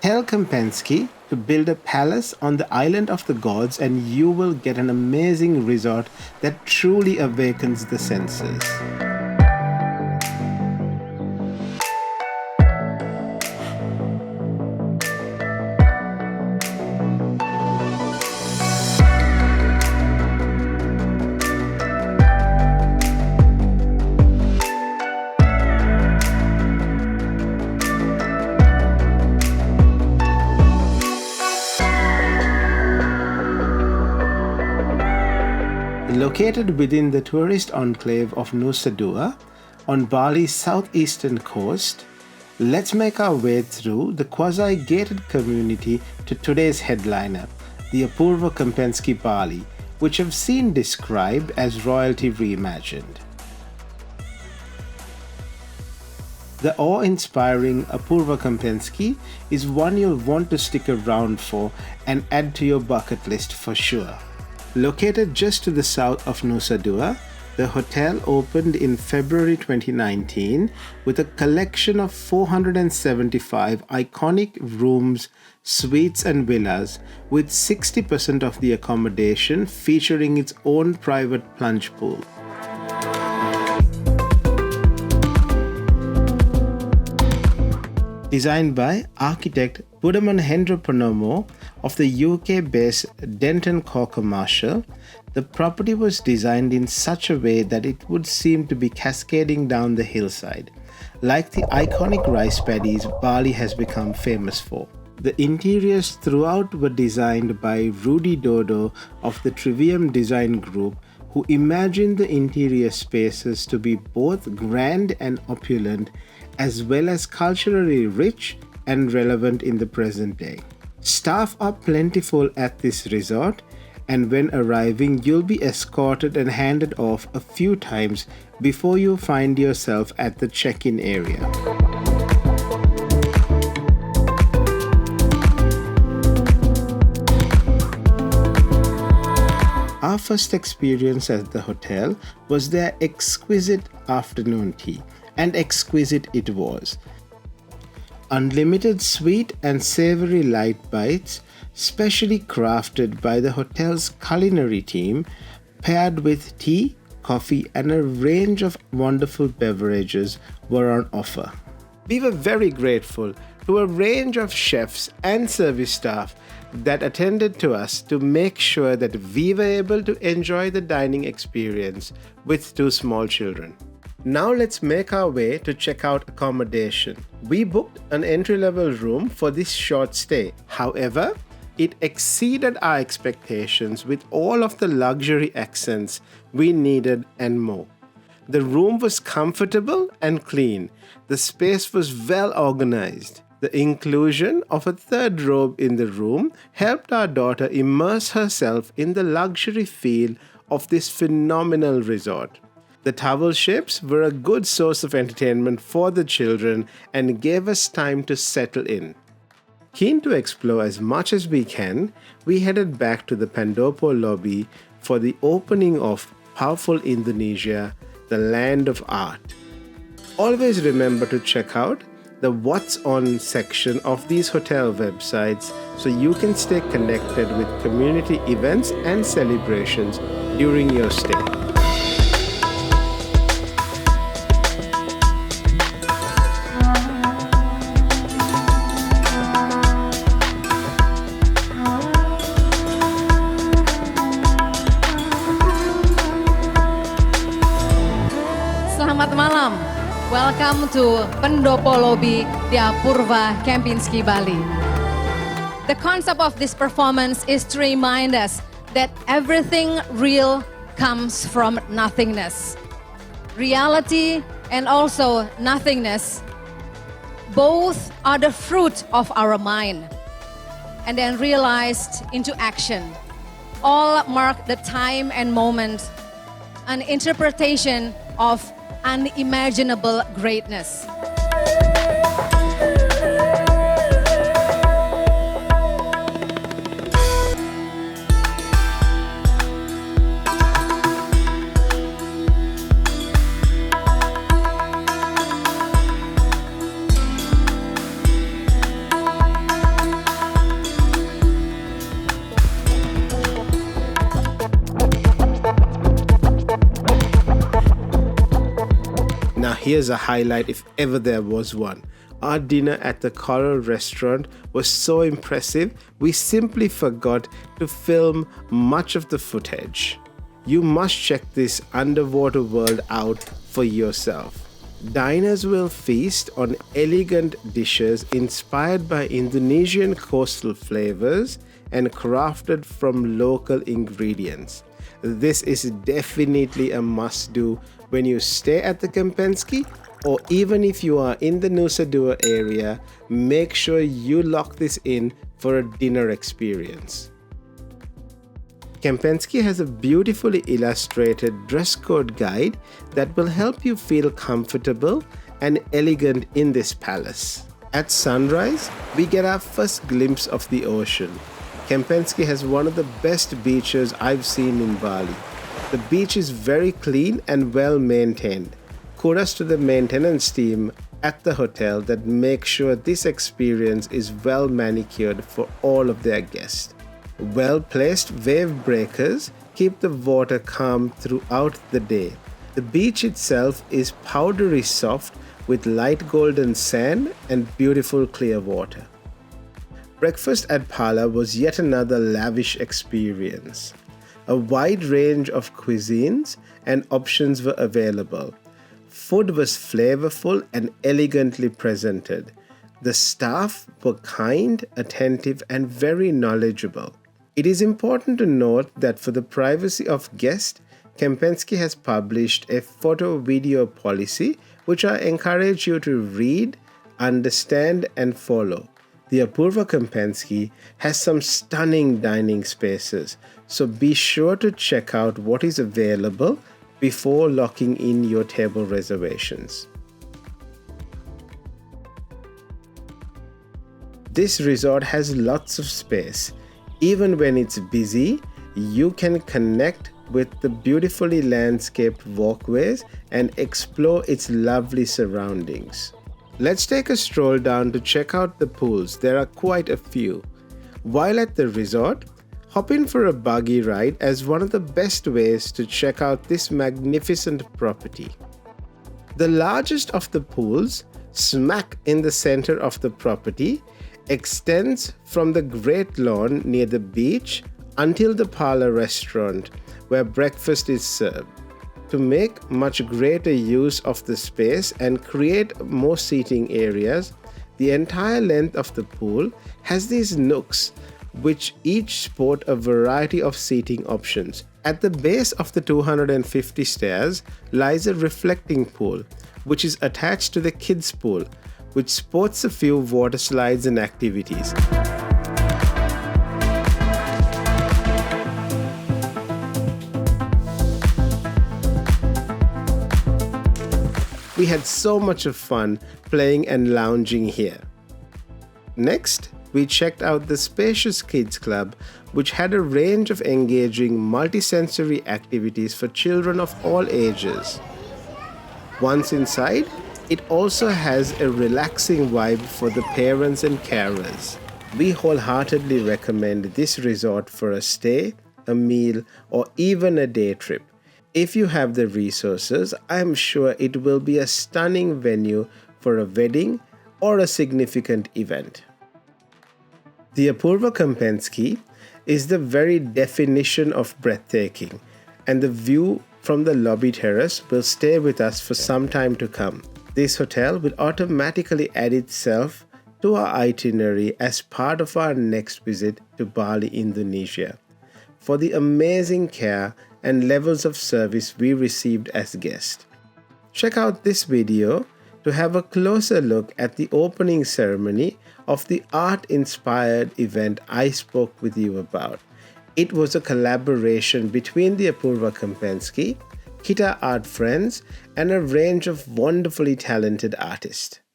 Tell Kempinski to build a palace on the island of the gods and you will get an amazing resort that truly awakens the senses. Located within the tourist enclave of Nusa Dua on Bali's southeastern coast, let's make our way through the quasi-gated community to today's headliner, the Apurva Kempinski Bali, which I've seen described as royalty reimagined. The awe-inspiring Apurva Kempinski is one you'll want to stick around for and add to your bucket list for sure. Located just to the south of Nusa Dua, the hotel opened in February 2019 with a collection of 475 iconic rooms, suites and villas, with 60% of the accommodation featuring its own private plunge pool. Designed by architect Budaman Hendroponomo of the UK-based Denton Corker Marshall, the property was designed in such a way that it would seem to be cascading down the hillside, like the iconic rice paddies Bali has become famous for. The interiors throughout were designed by Rudy Dodo of the Trivium Design Group, who imagined the interior spaces to be both grand and opulent, as well as culturally rich and relevant in the present day. Staff are plentiful at this resort, and when arriving, you'll be escorted and handed off a few times before you find yourself at the check-in area. Our first experience at the hotel was their exquisite afternoon tea, and exquisite it was. Unlimited sweet and savory light bites, specially crafted by the hotel's culinary team, paired with tea, coffee, and a range of wonderful beverages were on offer. We were very grateful to a range of chefs and service staff that attended to us to make sure that we were able to enjoy the dining experience with two small children. Now let's make our way to check out accommodation. We booked an entry-level room for this short stay. However, it exceeded our expectations with all of the luxury accents we needed and more. The room was comfortable and clean. The space was well organized. The inclusion of a third robe in the room helped our daughter immerse herself in the luxury feel of this phenomenal resort. The towel ships were a good source of entertainment for the children and gave us time to settle in. Keen to explore as much as we can, we headed back to the Pendopo lobby for the opening of powerful Indonesia, the land of art. Always remember to check out the What's On section of these hotel websites so you can stay connected with community events and celebrations during your stay. Selamat malam. Welcome to Pendopo Lobby di Apurva Kempinski Bali. The concept of this performance is to remind us that everything real comes from nothingness. Reality and also nothingness, both are the fruit of our mind and then realized into action. All mark the time and moment, an interpretation of unimaginable greatness. here's a highlight if ever there was one. Our dinner at the Coral restaurant was so impressive, we simply forgot to film much of the footage. You must check this underwater world out for yourself. Diners will feast on elegant dishes inspired by Indonesian coastal flavors and crafted from local ingredients. This is definitely a must-do when you stay at the Kempinski, or even if you are in the Nusa Dua area, make sure you lock this in for a dinner experience. Kempinski has a beautifully illustrated dress code guide that will help you feel comfortable and elegant in this palace. At sunrise, we get our first glimpse of the ocean. Kempinski has one of the best beaches I've seen in Bali. The beach is very clean and well maintained. Kudos to the maintenance team at the hotel that make sure this experience is well manicured for all of their guests. Well-placed wave breakers keep the water calm throughout the day. The beach itself is powdery soft with light golden sand and beautiful clear water. Breakfast at Pala was yet another lavish experience. A wide range of cuisines and options were available. Food was flavorful and elegantly presented. The staff were kind, attentive, and very knowledgeable. It is important to note that for the privacy of guests, Kempinski has published a photo-video policy which I encourage you to read, understand, and follow. The Apurva Kempinski has some stunning dining spaces, so be sure to check out what is available before locking in your table reservations. This resort has lots of space. Even when it's busy, you can connect with the beautifully landscaped walkways and explore its lovely surroundings. Let's take a stroll down to check out the pools. There are quite a few. While at the resort, hop in for a buggy ride as one of the best ways to check out this magnificent property. The largest of the pools, smack in the center of the property, extends from the great lawn near the beach until the Pala restaurant where breakfast is served. To make much greater use of the space and create more seating areas, the entire length of the pool has these nooks which each sport a variety of seating options. At the base of the 250 stairs lies a reflecting pool which is attached to the kids pool, which sports a few water slides and activities. We had so much of fun playing and lounging here. Next, we checked out the spacious kids club, which had a range of engaging multisensory activities for children of all ages. Once inside, it also has a relaxing vibe for the parents and carers. We wholeheartedly recommend this resort for a stay, a meal, or even a day trip. If you have the resources, I am sure it will be a stunning venue for a wedding or a significant event. The Apurva Kempinski is the very definition of breathtaking, and the view from the lobby terrace will stay with us for some time to come. This hotel will automatically add itself to our itinerary as part of our next visit to Bali, Indonesia, for the amazing care and levels of service we received as guests. Check out this video to have a closer look at the opening ceremony of the art-inspired event I spoke with you about. It was a collaboration between the Apurva Kempinski, Kita Art Friends, and a range of wonderfully talented artists.